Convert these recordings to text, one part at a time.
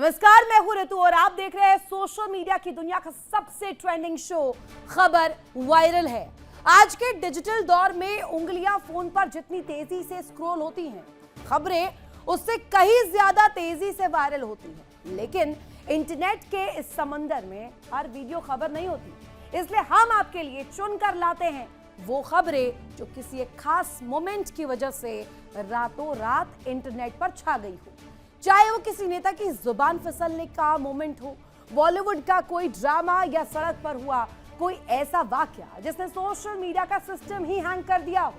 नमस्कार, मैं हूं ऋतु और आप देख रहे हैं सोशल मीडिया की दुनिया का सबसे ट्रेंडिंग शो खबर वायरल है। आज के डिजिटल दौर में उंगलियां फोन पर जितनी तेजी से स्क्रॉल होती हैं, खबरें उससे कहीं ज्यादा तेजी से वायरल होती हैं। लेकिन इंटरनेट के इस समंदर में हर वीडियो खबर नहीं होती, इसलिए हम आपके लिए चुनकर लाते हैं वो खबरें जो किसी एक खास मोमेंट की वजह से रातों रात इंटरनेट पर छा गई हो। चाहे वो किसी नेता की जुबान फिसलने का मोमेंट हो, बॉलीवुड का कोई ड्रामा या सड़क पर हुआ कोई ऐसा वाकया जिसने सोशल मीडिया का सिस्टम ही हैंग कर दिया हो।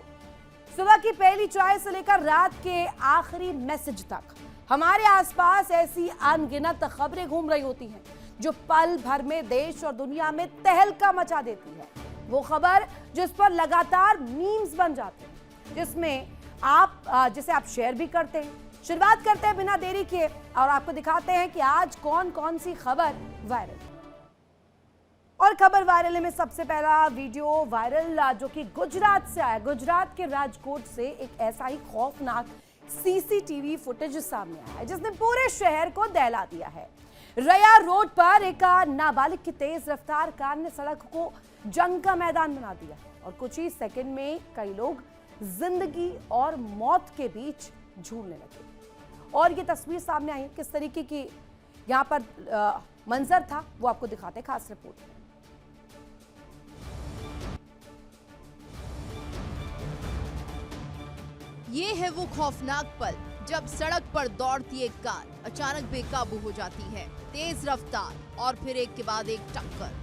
सुबह की पहली चाय से लेकर रात के आखिरी मैसेज तक हमारे आसपास ऐसी अनगिनत खबरें घूम रही होती हैं जो पल भर में देश और दुनिया में तहलका मचा देती है। वो खबर जिस पर लगातार मीम्स बन जाते हैं, जिसे आप शेयर भी करते हैं। शुरुआत करते हैं बिना देरी किए और आपको दिखाते हैं कि आज कौन कौन सी खबर वायरल है। और खबर वायरल में सबसे पहला वीडियो वायरल जो कि गुजरात से आया। गुजरात के राजकोट से एक ऐसा ही खौफनाक सीसीटीवी फुटेज सामने आया है जिसने पूरे शहर को दहला दिया है। रया रोड पर एक नाबालिग की तेज रफ्तार कार ने सड़क को जंग का मैदान बना दिया और कुछ ही सेकंड में कई लोग जिंदगी और मौत के बीच झूलने लगे। और ये तस्वीर सामने आई, किस तरीके की यहाँ पर मंजर था वो आपको दिखाते हैं खास रिपोर्ट में। ये है वो खौफनाक पल जब सड़क पर दौड़ती एक कार अचानक बेकाबू हो जाती है। तेज रफ्तार और फिर एक के बाद एक टक्कर।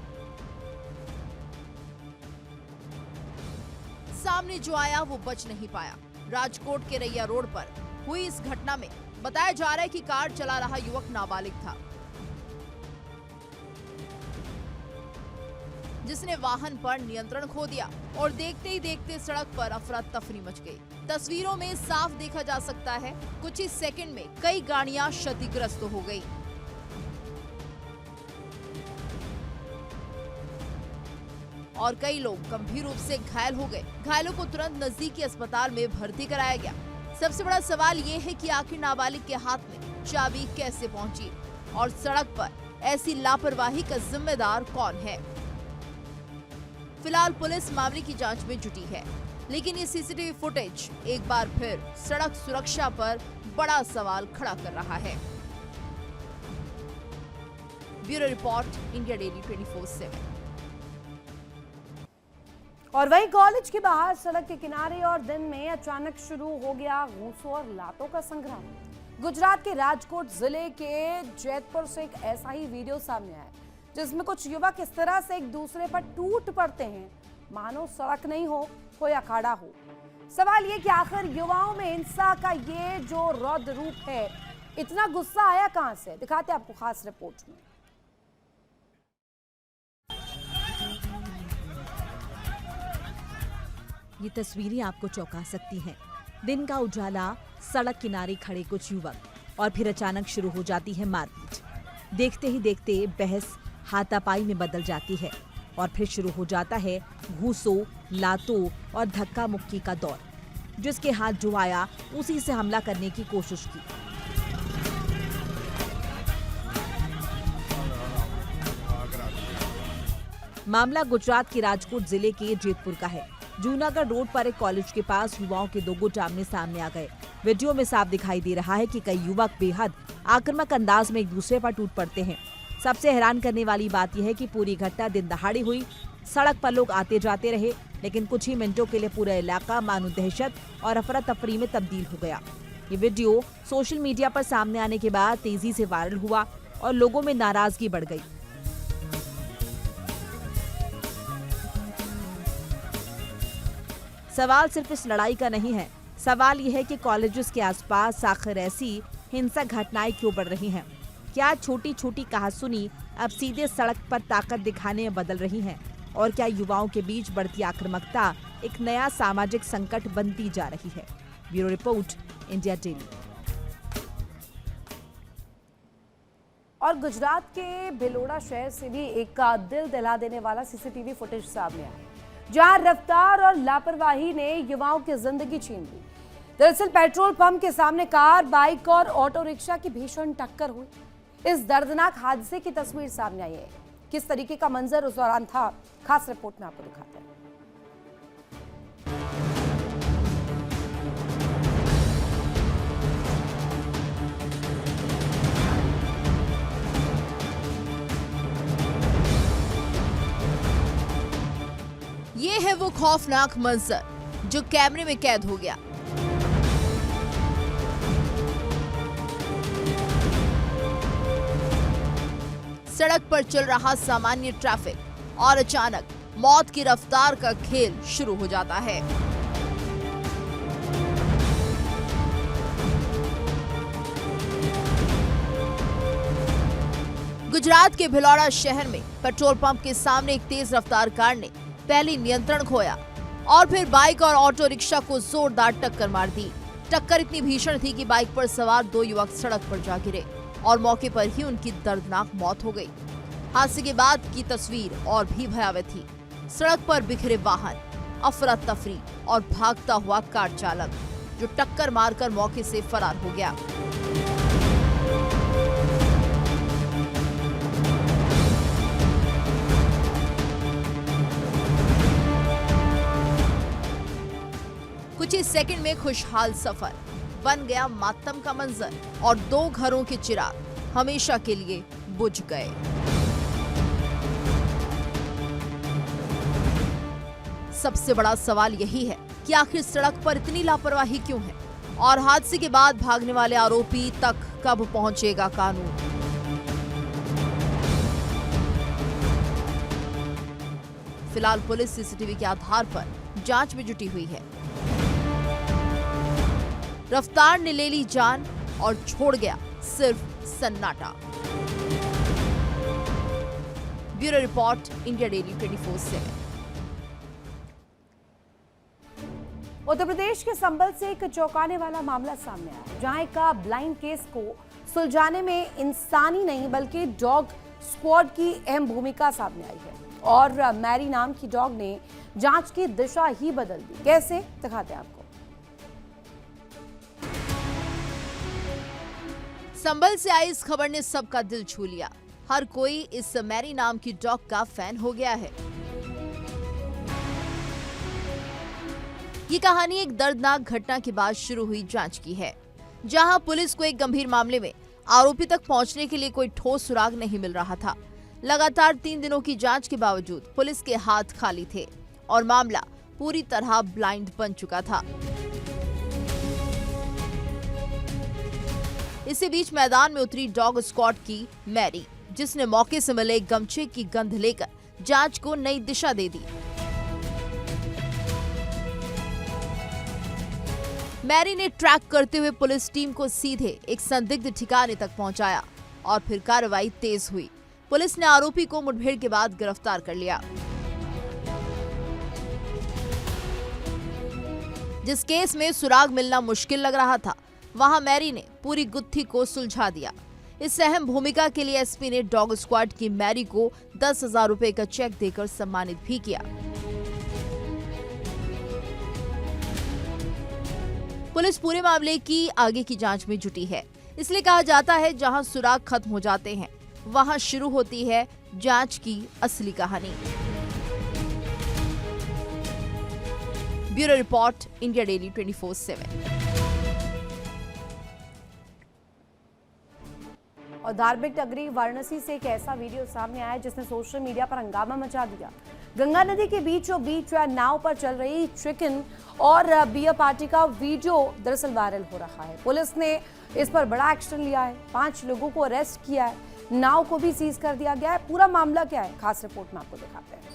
सामने जो आया वो बच नहीं पाया। राजकोट के रैया रोड पर हुई इस घटना में बताया जा रहा है कि कार चला रहा युवक नाबालिग था, जिसने वाहन पर नियंत्रण खो दिया और देखते ही देखते सड़क पर अफरा तफरी मच गई। तस्वीरों में साफ देखा जा सकता है कुछ ही सेकंड में कई गाड़ियां क्षतिग्रस्त हो गई। और कई लोग गंभीर रूप से घायल हो गए। घायलों को तुरंत नजदीकी अस्पताल में भर्ती कराया गया। सबसे बड़ा सवाल ये है कि आखिर नाबालिग के हाथ में चाबी कैसे पहुंची और सड़क पर ऐसी लापरवाही का जिम्मेदार कौन है। फिलहाल पुलिस मामले की जांच में जुटी है, लेकिन ये सीसीटीवी फुटेज एक बार फिर सड़क सुरक्षा पर बड़ा सवाल खड़ा कर रहा है। Bureau report, India daily 24/7। और वहीं कॉलेज के बाहर सड़क के किनारे और दिन में अचानक शुरू हो गया घूसों और लातों का संग्राम। गुजरात के राजकोट जिले के जैतपुर से एक ऐसा ही वीडियो सामने आया जिसमें कुछ युवक इस तरह से एक दूसरे पर टूट पड़ते हैं मानो सड़क नहीं हो या अखाड़ा हो। सवाल ये कि आखिर युवाओं में हिंसा का ये जो रौद्र रूप है, इतना गुस्सा आया कहां से, दिखाते हैं आपको खास रिपोर्ट में। ये तस्वीरें आपको चौंका सकती हैं। दिन का उजाला, सड़क किनारे खड़े कुछ युवक और फिर अचानक शुरू हो जाती है मारपीट। देखते ही देखते बहस हाथापाई में बदल जाती है और फिर शुरू हो जाता है घूसों, लातों और धक्का मुक्की का दौर। जिसके हाथ जो आया उसी से हमला करने की कोशिश की। मामला गुजरात के राजकोट जिले के जेतपुर का है। जूनागढ़ रोड पर एक कॉलेज के पास युवाओं के दो गुट आमने सामने आ गए। वीडियो में साफ दिखाई दे रहा है कि कई युवक बेहद आक्रामक अंदाज में एक दूसरे पर टूट पड़ते हैं। सबसे हैरान करने वाली बात यह है कि पूरी घटना दिन दहाड़ी हुई। सड़क पर लोग आते जाते रहे, लेकिन कुछ ही मिनटों के लिए पूरा इलाका मानो दहशत और अफरा तफरी में तब्दील हो गया। ये वीडियो सोशल मीडिया पर सामने आने के बाद तेजी से वायरल हुआ और लोगों में नाराजगी बढ़ गई। सवाल सिर्फ इस लड़ाई का नहीं है, सवाल यह है कि कॉलेजेस के आसपास आखिर ऐसी हिंसक घटनाएं क्यों बढ़ रही हैं? क्या छोटी छोटी कहासुनी अब सीधे सड़क पर ताकत दिखाने में बदल रही हैं? और क्या युवाओं के बीच बढ़ती आक्रामकता एक नया सामाजिक संकट बनती जा रही है? Bureau report, India daily. और गुजरात के भिलोड़ा शहर से भी एक दिल दहला देने वाला सीसीटीवी फुटेज सामने आया जहां रफ्तार और लापरवाही ने युवाओं की जिंदगी छीन ली। दरअसल पेट्रोल पंप के सामने कार, बाइक और ऑटो रिक्शा की भीषण टक्कर हुई। इस दर्दनाक हादसे की तस्वीर सामने आई है। किस तरीके का मंजर उस दौरान था, खास रिपोर्ट में आपको दिखाते हैं। ये है वो खौफनाक मंजर जो कैमरे में कैद हो गया। सड़क पर चल रहा सामान्य ट्रैफिक और अचानक मौत की रफ्तार का खेल शुरू हो जाता है। गुजरात के भिलौड़ा शहर में पेट्रोल पंप के सामने एक तेज रफ्तार कार ने पहले नियंत्रण खोया और फिर बाइक और ऑटो रिक्शा को जोरदार टक्कर मार दी। टक्कर इतनी भीषण थी कि बाइक पर सवार 2 युवक सड़क पर जा गिरे और मौके पर ही उनकी दर्दनाक मौत हो गई। हादसे के बाद की तस्वीर और भी भयावह थी। सड़क पर बिखरे वाहन, अफरा तफरी और भागता हुआ कार चालक जो टक्कर मारकर मौके से फरार हो गया। कुछ ही सेकंड में खुशहाल सफर बन गया मातम का मंजर और 2 घरों के चिराग हमेशा के लिए बुझ गए। सबसे बड़ा सवाल यही है कि आखिर सड़क पर इतनी लापरवाही क्यों है और हादसे के बाद भागने वाले आरोपी तक कब पहुंचेगा कानून। फिलहाल पुलिस सीसीटीवी के आधार पर जांच में जुटी हुई है। रफ्तार ने ले ली जान और छोड़ गया सिर्फ सन्नाटा। Bureau report, India daily 24/7। उत्तर प्रदेश के संभल से एक चौंकाने वाला मामला सामने आया, जहां एक ब्लाइंड केस को सुलझाने में इंसानी नहीं बल्कि डॉग स्क्वाड की अहम भूमिका सामने आई है और मैरी नाम की डॉग ने जांच की दिशा ही बदल दी। कैसे, दिखाते हैं आपको। संभल से आई इस खबर ने सबका दिल छू लिया। हर कोई इस मैरी नाम की डॉग का फैन हो गया है। ये कहानी एक दर्दनाक घटना के बाद शुरू हुई जांच की है, जहां पुलिस को एक गंभीर मामले में आरोपी तक पहुंचने के लिए कोई ठोस सुराग नहीं मिल रहा था। लगातार 3 दिनों की जांच के बावजूद पुलिस के हाथ खाली थे और मामला पूरी तरह ब्लाइंड बन चुका था। इसी बीच मैदान में उतरी डॉग स्क्वाड की मैरी, जिसने मौके से मिले गमछे की गंध लेकर जांच को नई दिशा दे दी। मैरी ने ट्रैक करते हुए पुलिस टीम को सीधे एक संदिग्ध ठिकाने तक पहुंचाया और फिर कार्रवाई तेज हुई। पुलिस ने आरोपी को मुठभेड़ के बाद गिरफ्तार कर लिया। जिस केस में सुराग मिलना मुश्किल लग रहा था, वहां मैरी ने पूरी गुत्थी को सुलझा दिया। इस अहम भूमिका के लिए एसपी ने डॉग स्क्वाड की मैरी को 10,000 रुपए का चेक देकर सम्मानित भी किया। पुलिस पूरे मामले की आगे की जांच में जुटी है। इसलिए कहा जाता है, जहां सुराग खत्म हो जाते हैं वहां शुरू होती है जांच की असली कहानी। Bureau report, India daily 24/7। और धार्मिक नगरी वाराणसी से एक ऐसा वीडियो सामने आया जिसने सोशल मीडिया पर हंगामा मचा दिया। गंगा नदी के बीचों बीच नाव पर चल रही चिकन और बियर पार्टी का वीडियो दरअसल वायरल हो रहा है। पुलिस ने इस पर बड़ा एक्शन लिया है, 5 लोगों को अरेस्ट किया है, नाव को भी सीज कर दिया गया है। पूरा मामला क्या है, खास रिपोर्ट में आपको दिखाते हैं।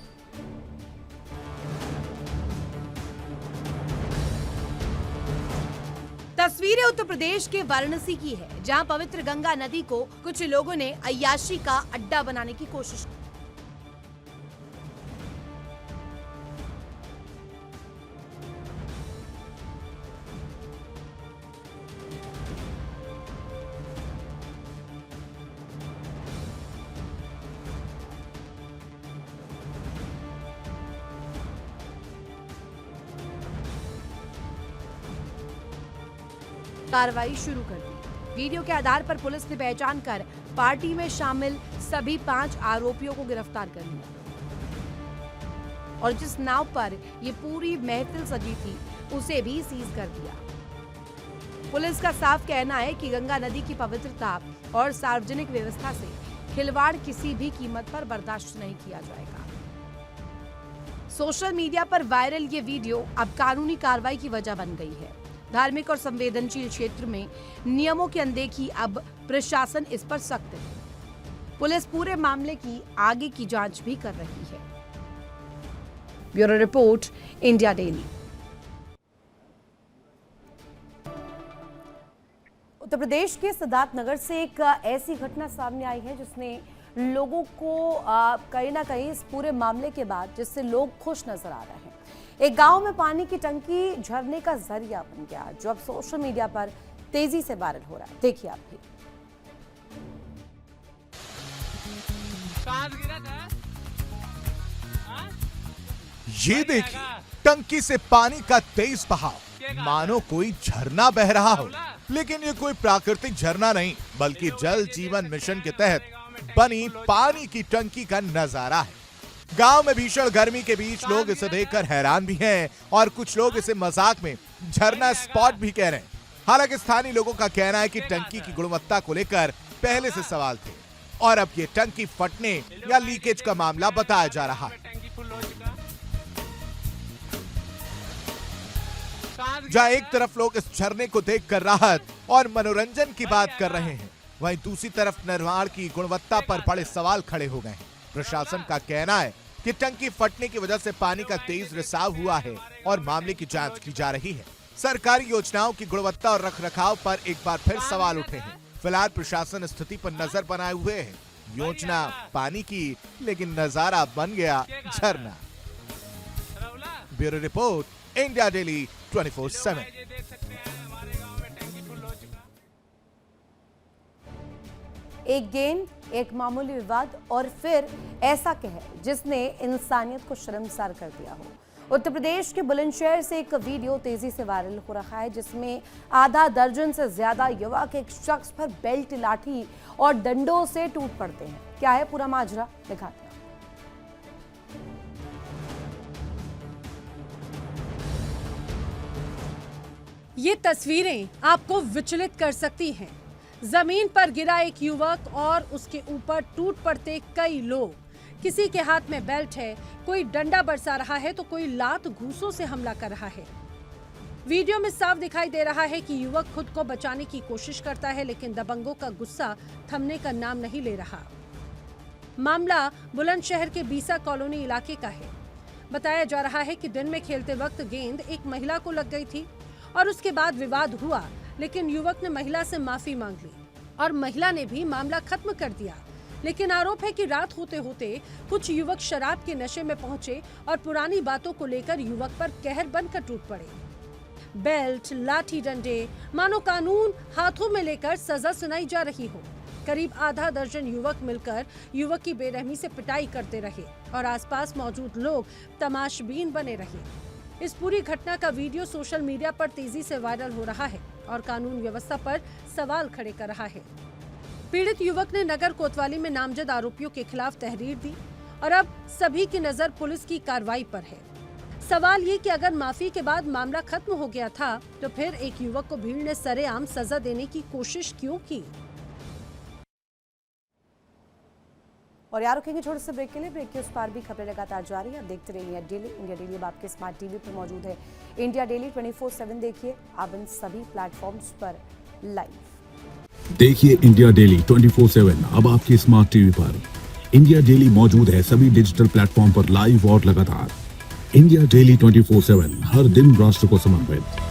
तस्वीरें उत्तर प्रदेश के वाराणसी की है, जहां पवित्र गंगा नदी को कुछ लोगों ने अय्याशी का अड्डा बनाने की कोशिश की। कार्रवाई शुरू कर दी। वीडियो के आधार पर पुलिस ने पहचान कर पार्टी में शामिल सभी 5 आरोपियों को गिरफ्तार कर लिया और जिस नाव पर ये पूरी महफिल सजी थी उसे भी सीज कर दिया। पुलिस का साफ कहना है कि गंगा नदी की पवित्रता और सार्वजनिक व्यवस्था से खिलवाड़ किसी भी कीमत पर बर्दाश्त नहीं किया जाएगा। सोशल मीडिया पर वायरल ये वीडियो अब कानूनी कार्रवाई की वजह बन गई है। धार्मिक और संवेदनशील क्षेत्र में नियमों की अनदेखी, अब प्रशासन इस पर सख्त है। पुलिस पूरे मामले की आगे की जांच भी कर रही है। Bureau report, India Daily. Uttar Pradesh के सिद्धार्थनगर से एक ऐसी घटना सामने आई है जिसने लोगों को कहीं ना कहीं इस पूरे मामले के बाद जिससे लोग खुश नजर आ रहे हैं। एक गांव में पानी की टंकी झरने का जरिया बन गया जो अब सोशल मीडिया पर तेजी से वायरल हो रहा है। देखिए आप भी। ये देखिए, टंकी से पानी का तेज बहाव, मानो कोई झरना बह रहा हो। लेकिन ये कोई प्राकृतिक झरना नहीं, बल्कि जल जीवन मिशन के तहत बनी पानी की टंकी का नजारा है। गांव में भीषण गर्मी के बीच लोग इसे देखकर हैरान भी हैं और कुछ लोग इसे मजाक में झरना स्पॉट भी कह रहे हैं। हालांकि स्थानीय लोगों का कहना है कि टंकी की गुणवत्ता को लेकर पहले से सवाल थे और अब ये टंकी फटने या लीकेज का मामला बताया जा रहा है। जहां एक तरफ लोग इस झरने को देखकर राहत और मनोरंजन की बात कर रहे हैं, वहीं दूसरी तरफ निर्माण की गुणवत्ता पर बड़े सवाल खड़े हो गए हैं। प्रशासन का कहना है कि टंकी फटने की वजह से पानी का तेज रिसाव हुआ है और मामले की जांच की जा रही है। सरकारी योजनाओं की गुणवत्ता और रखरखाव पर एक बार फिर सवाल उठे हैं। फिलहाल प्रशासन स्थिति पर नजर बनाए हुए है। योजना पानी की, लेकिन नजारा बन गया झरना। Bureau report, India daily 24/7। एक गेंद, एक मामूली विवाद और फिर ऐसा कहर जिसने इंसानियत को शर्मसार कर दिया हो। उत्तर प्रदेश के बुलंदशहर से एक वीडियो तेजी से वायरल हो रहा है जिसमें आधा दर्जन से ज्यादा युवक एक शख्स पर बेल्ट, लाठी और डंडों से टूट पड़ते हैं। क्या है पूरा माजरा, दिखाते हैं। ये तस्वीरें आपको विचलित कर सकती हैं। जमीन पर गिरा एक युवक और उसके ऊपर टूट पड़ते कई लोग। किसी के हाथ में बेल्ट है, कोई डंडा बरसा रहा है तो कोई लात घूंसों से हमला कर रहा है। वीडियो में साफ दिखाई दे रहा है कि युवक खुद को बचाने की कोशिश करता है, लेकिन दबंगों का गुस्सा थमने का नाम नहीं ले रहा। मामला बुलंदशहर के बीसा कॉलोनी इलाके का है। बताया जा रहा है कि दिन में खेलते वक्त गेंद एक महिला को लग गई थी और उसके बाद विवाद हुआ, लेकिन युवक ने महिला से माफी मांग ली और महिला ने भी मामला खत्म कर दिया। लेकिन आरोप है कि रात होते होते कुछ युवक शराब के नशे में पहुंचे और पुरानी बातों को लेकर युवक पर कहर बनकर टूट पड़े। बेल्ट, लाठी डंडे, मानो कानून हाथों में लेकर सजा सुनाई जा रही हो। करीब आधा दर्जन युवक मिलकर युवक की बेरहमी से पिटाई करते रहे और आसपास मौजूद लोग तमाशबीन बने रहे। इस पूरी घटना का वीडियो सोशल मीडिया पर तेजी से वायरल हो रहा है और कानून व्यवस्था पर सवाल खड़े कर रहा है। पीड़ित युवक ने नगर कोतवाली में नामजद आरोपियों के खिलाफ तहरीर दी और अब सभी की नजर पुलिस की कार्रवाई पर है। सवाल ये कि अगर माफी के बाद मामला खत्म हो गया था तो फिर एक युवक को भीड़ ने सरेआम सजा देने की कोशिश क्यों की। और यार रुकेंगे छोटे से ब्रेक के लिए। ब्रेक के उस पार भी खबरें लगातार जारी है। आप देखते रहिए इंडिया डेली। अब आपके स्मार्ट टीवी पर मौजूद है इंडिया डेली 24/7। देखिए आप इन सभी प्लेटफॉर्म्स पर लाइव। देखिए इंडिया डेली 24/7 अब आपके स्मार्ट टीवी पर। इंडिया डेली मौजूद है सभी डिजिटल प्लेटफॉर्म पर लाइव और लगातार। इंडिया डेली 24/7 हर दिन राष्ट्र को समर्पित।